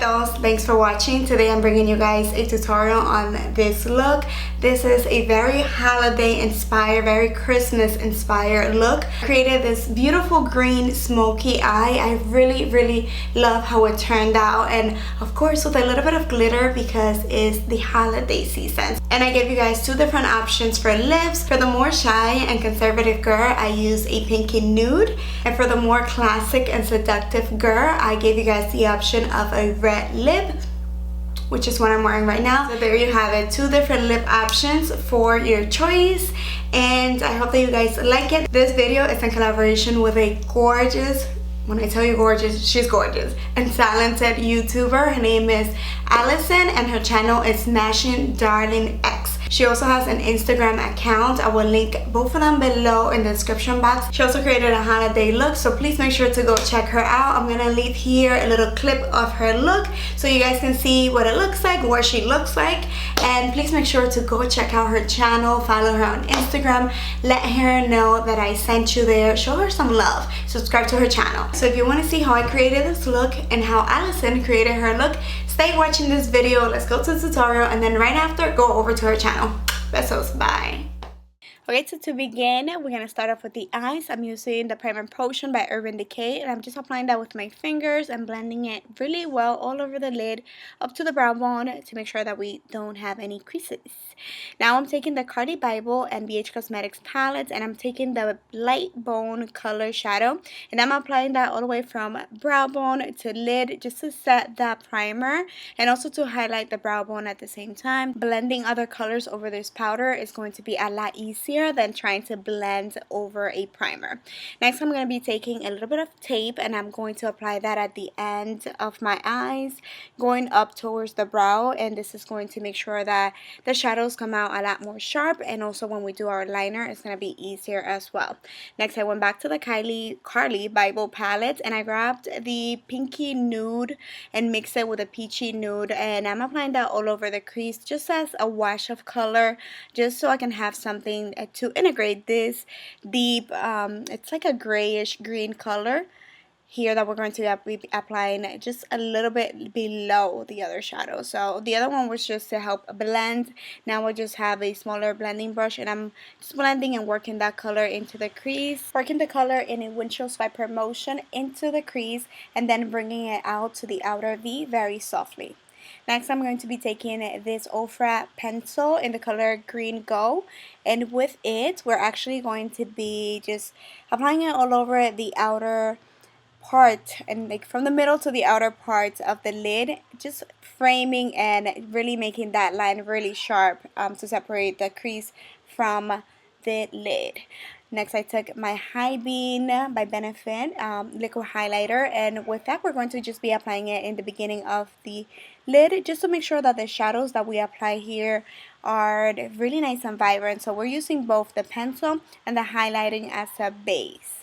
dolls, thanks for watching. Today I'm bringing you guys a tutorial on this look. This is a very holiday inspired, very Christmas inspired look. I created this beautiful green smoky eye. I really love how it turned out, and of course with a little bit of glitter because it's the holiday season. And I gave you guys two different options for lips. For the more shy and conservative girl, I use a pinky nude, and for the more classic and seductive girl, I gave you guys the option of a red lip, which is what I'm wearing right now. So there you have it, two different lip options for your choice, and I hope that you guys like it. This video is in collaboration with a gorgeous, when I tell you gorgeous, she's gorgeous, and talented YouTuber. Her name is Allyson, and her channel is Smashing Darling X. She also has an Instagram account. I will link both of them below in the description box. She also created a holiday look, so please make sure to go check her out. I'm gonna leave here a little clip of her look so you guys can see what it looks like, what she looks like. And please make sure to go check out her channel, follow her on Instagram, let her know that I sent you there, show her some love, subscribe to her channel. So if you want to see how I created this look and how Allyson created her look, stay watching this video. Let's go to the tutorial, and then right after, go over to her channel. Besos, bye. Okay, so to begin, we're going to start off with the eyes. I'm using the Primer Potion by Urban Decay, and I'm just applying that with my fingers and blending it really well all over the lid up to the brow bone to make sure that we don't have any creases. Now I'm taking the Cardi Bible and BH Cosmetics palettes, and I'm taking the light bone color shadow, and I'm applying that all the way from brow bone to lid just to set that primer and also to highlight the brow bone at the same time. Blending other colors over this powder is going to be a lot easier than trying to blend over a primer. Next, I'm going to be taking a little bit of tape, and I'm going to apply that at the end of my eyes, going up towards the brow, and this is going to make sure that the shadows come out a lot more sharp, and also when we do our liner, it's going to be easier as well. Next, I went back to the Cardi Bible palette, and I grabbed the pinky nude and mixed it with a peachy nude, and I'm applying that all over the crease just as a wash of color, just so I can have something to integrate this deep, it's like a grayish green color here that we're going to be applying just a little bit below the other shadow. So the other one was just to help blend. Now I just have a smaller blending brush, and I'm just blending and working that color into the crease, working the color in a windshield swiper motion into the crease, and then bringing it out to the outer V very softly. Next, I'm going to be taking this Ofra pencil in the color Green Go, and with it, we're actually going to be just applying it all over the outer part, and like from the middle to the outer part of the lid, just framing and really making that line really sharp to separate the crease from the lid. Next, I took my High Beam by Benefit liquid highlighter, and with that, we're going to just be applying it in the beginning of the lid just to make sure that the shadows that we apply here are really nice and vibrant. So we're using both the pencil and the highlighting as a base.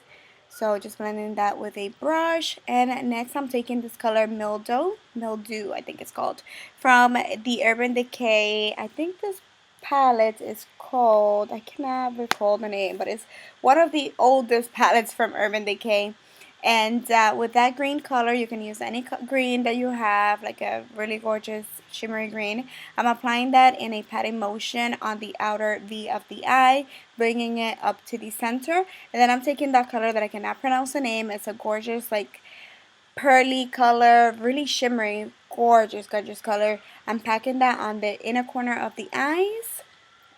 So just blending that with a brush, and next I'm taking this color Mildew I think it's called, from the Urban Decay. I think this palette is called, I cannot recall the name, but it's one of the oldest palettes from Urban Decay. And with that green color, you can use any green that you have, like a really gorgeous shimmery green. I'm applying that in a patting motion on the outer V of the eye, bringing it up to the center. And then I'm taking that color that I cannot pronounce the name. It's a gorgeous, like, pearly color, really shimmery, gorgeous color. I'm packing that on the inner corner of the eyes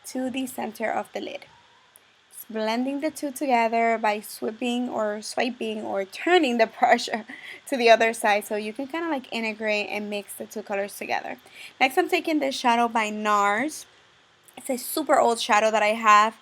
to the center of the lid. Just blending the two together by swiping or turning the brush to the other side, so you can kind of like integrate and mix the two colors together. Next, I'm taking this shadow by NARS. It's a super old shadow that I have.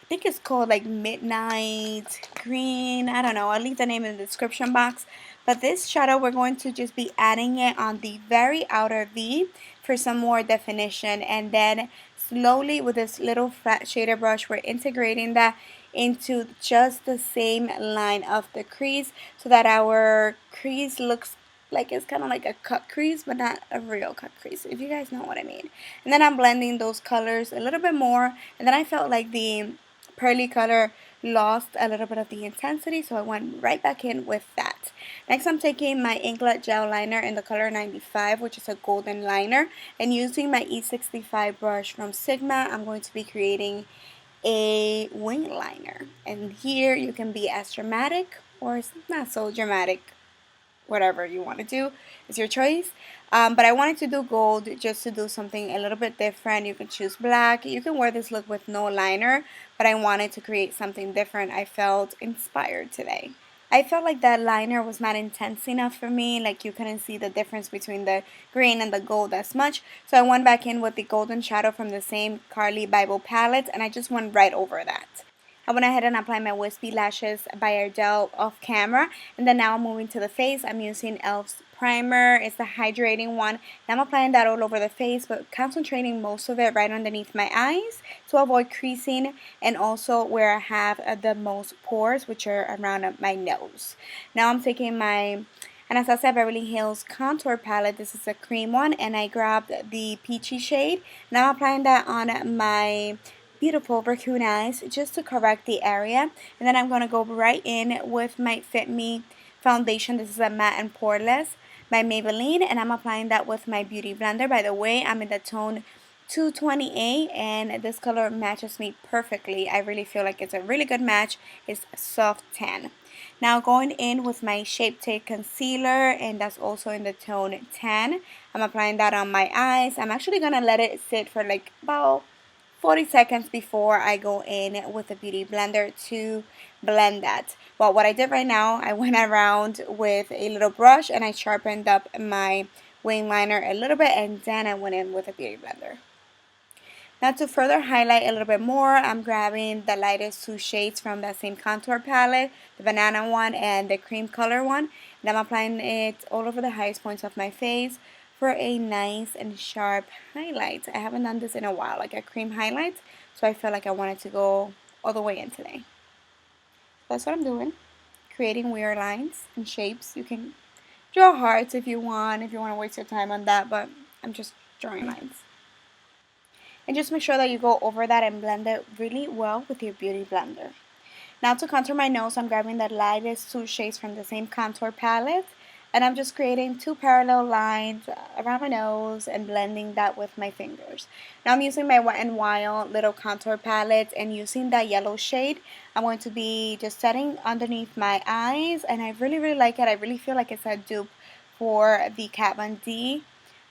I think it's called like Midnight Green. I don't know. I'll leave the name in the description box. But this shadow, we're going to just be adding it on the very outer V for some more definition. And then slowly with this little flat shader brush, we're integrating that into just the same line of the crease so that our crease looks like it's kind of like a cut crease, but not a real cut crease, if you guys know what I mean. And then I'm blending those colors a little bit more, and then I felt like the pearly color lost a little bit of the intensity, so I went right back in with that. Next, I'm taking my Inklet gel liner in the color 95, which is a golden liner, and using my E65 brush from Sigma, I'm going to be creating a wing liner. And here you can be as dramatic or not so dramatic, whatever you want to do. It's your choice. But I wanted to do gold just to do something a little bit different. You can choose black. You can wear this look with no liner, but I wanted to create something different. I felt inspired today. I felt like that liner was not intense enough for me, like you couldn't see the difference between the green and the gold as much. So I went back in with the golden shadow from the same Carly Bible palette, and I just went right over that. I went ahead and applied my wispy lashes by Ardell off camera, and then now I'm moving to the face. I'm using e.l.f.'s primer. It's the hydrating one. Now I'm applying that all over the face, but concentrating most of it right underneath my eyes to avoid creasing, and also where I have the most pores, which are around my nose. Now I'm taking my Anastasia Beverly Hills contour palette. This is a cream one, and I grabbed the peachy shade. Now I'm applying that on my beautiful raccoon eyes just to correct the area, and then I'm going to go right in with my Fit Me foundation. This is a matte and poreless by Maybelline, and I'm applying that with my beauty blender. By the way, I'm in the tone 228, and this color matches me perfectly. I really feel like it's a really good match. It's soft tan. Now going in with my Shape Tape concealer, and that's also in the tone tan. I'm applying that on my eyes. I'm actually going to let it sit for like about 40 seconds before I go in with a beauty blender to blend that. Well, what I did right now, I went around with a little brush and I sharpened up my wing liner a little bit, and then I went in with a beauty blender. Now to further highlight a little bit more, I'm grabbing the lightest two shades from that same contour palette, the banana one and the cream color one, and I'm applying it all over the highest points of my face for a nice and sharp highlight. I haven't done this in a while, like a cream highlight, so I felt like I wanted to go all the way in today. That's what I'm doing, creating weird lines and shapes. You can draw hearts if you want to waste your time on that, but I'm just drawing lines. And just make sure that you go over that and blend it really well with your beauty blender. Now to contour my nose, I'm grabbing the lightest two shades from the same contour palette, and I'm just creating two parallel lines around my nose and blending that with my fingers. Now I'm using my Wet n Wild little contour palette, and using that yellow shade, I'm going to be just setting underneath my eyes, and I really like it. I really feel like it's a dupe for the Kat Von D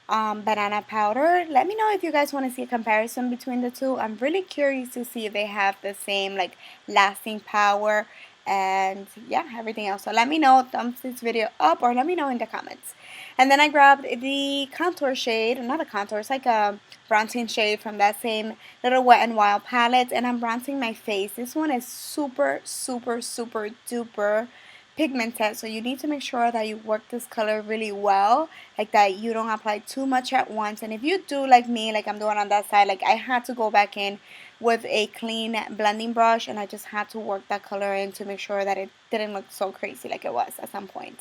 banana powder. Let me know if you guys want to see a comparison between the two. I'm really curious to see if they have the same like lasting power and yeah, everything else. So let me know, thumbs this video up, or let me know in the comments. And then I grabbed the contour shade, not a contour, it's like a bronzing shade from that same little Wet n Wild palette, and I'm bronzing my face. This one is super duper pigmented, so you need to make sure that you work this color really well, like that you don't apply too much at once. And if you do like me, like I'm doing on that side, like I had to go back in with a clean blending brush, and I just had to work that color in to make sure that it didn't look so crazy like it was at some point.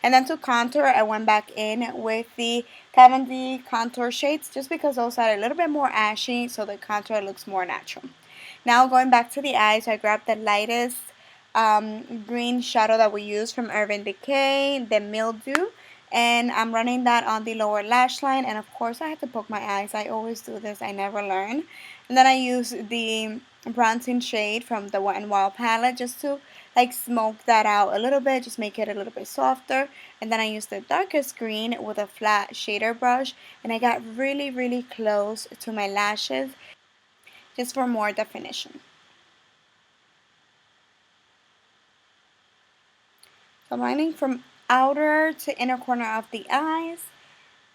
And then to contour, I went back in with the Kat Von D contour shades, just because those are a little bit more ashy, so the contour looks more natural. Now going back to the eyes, I grabbed the lightest green shadow that we use from Urban Decay, the Mildew, and I'm running that on the lower lash line. And of course I had to poke my eyes. I always do this, I never learn. And then I use the bronzing shade from the Wet n Wild palette just to like smoke that out a little bit, just make it a little bit softer. And then I use the darkest green with a flat shader brush, and I got really close to my lashes just for more definition. So I'm lining from outer to inner corner of the eyes,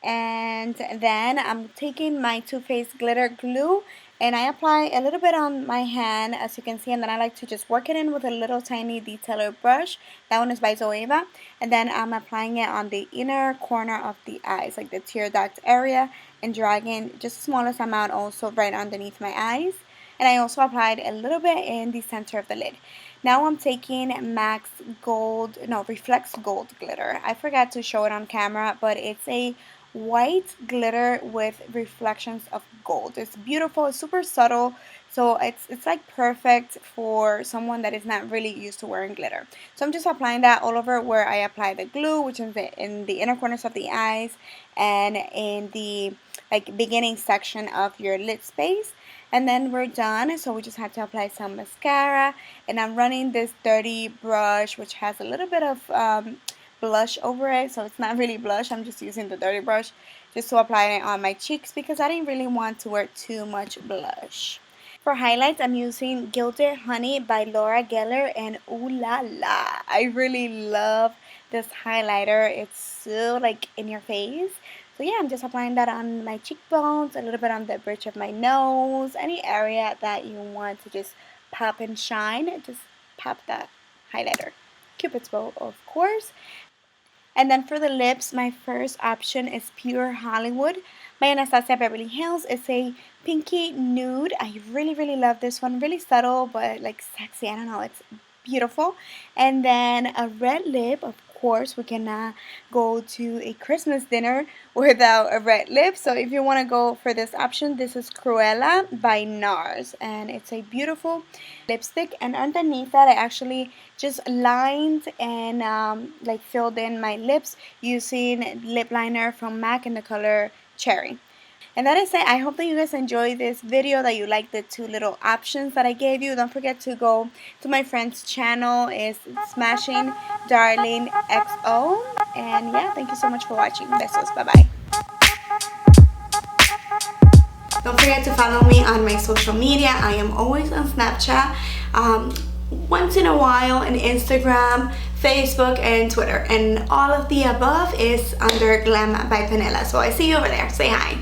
and then I'm taking my Too Faced glitter glue and I apply a little bit on my hand, as you can see, and then I like to just work it in with a little tiny detailer brush. That one is by Zoeva, and then I'm applying it on the inner corner of the eyes, like the tear duct area, and dragging just the smallest amount also right underneath my eyes. And I also applied a little bit in the center of the lid. Now I'm taking MAC's Reflex Gold glitter. I forgot to show it on camera, but it's a white glitter with reflections of gold. It's beautiful, it's super subtle, So it's like perfect for someone that is not really used to wearing glitter. So I'm just applying that all over where I apply the glue, which is in the inner corners of the eyes and in the like beginning section of your lid space. And then we're done, so we just have to apply some mascara, and I'm running this dirty brush which has a little bit of blush over it, so it's not really blush. I'm just using the dirty brush just to apply it on my cheeks because I didn't really want to wear too much blush. For highlights, I'm using Gilded Honey by Laura Geller, and ooh la la, I really love this highlighter. It's so like in your face. So yeah, I'm just applying that on my cheekbones, a little bit on the bridge of my nose, any area that you want to just pop and shine, just pop that highlighter. Cupid's bow, of course. And then for the lips, my first option is Pure Hollywood by Anastasia Beverly Hills. It's a pinky nude. I really, really love this one. Really subtle, but like sexy. I don't know. It's beautiful. And then a red lip. Of course, we cannot go to a Christmas dinner without a red lip. So if you want to go for this option, this is Cruella by NARS. And it's a beautiful lipstick. And underneath that, I actually just lined and like filled in my lips using lip liner from MAC in the color Cherry. And that is it. I hope that you guys enjoyed this video, that you like the two little options that I gave you. Don't forget to go to my friend's channel. It's Smashing Darling XO. And yeah, thank you so much for watching. Besos. Bye-bye. Don't forget to follow me on my social media. I am always on Snapchat. Once in a while on Instagram, Facebook, and Twitter. And all of the above is under Glam by Penela. So I see you over there. Say hi.